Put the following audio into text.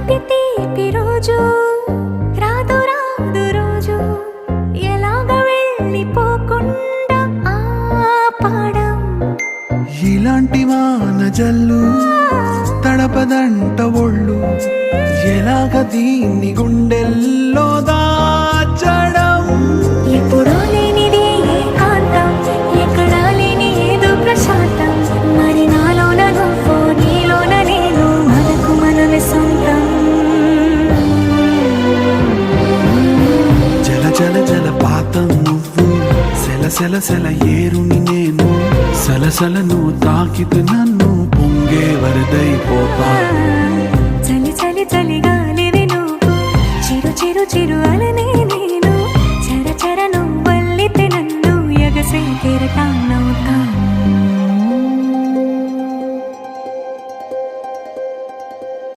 అతి తీపి రోజు రాదు రాదు రోజు ఎలాగ వెళ్ళిపోకుండా ఆపడం. ఇలాంటి వాన జల్లు తడపదంట ఒళ్ళు ఎలాగ దీన్ని గుండెల్లో దాచడం. ఎప్పుడో లేనిది ఏకాంతం ఎక్కడా లేని ఏదో ప్రశాంతం. మరి నాలోన నువ్వు నీలోన నేను మనకు మనమే సొంతం. జల జల జల పాతం నువ్వు సెల సెల సెల ఏరుని నేను సలసల నువ్వు తాకితే నన్ను పొంగే వరదైపోతా.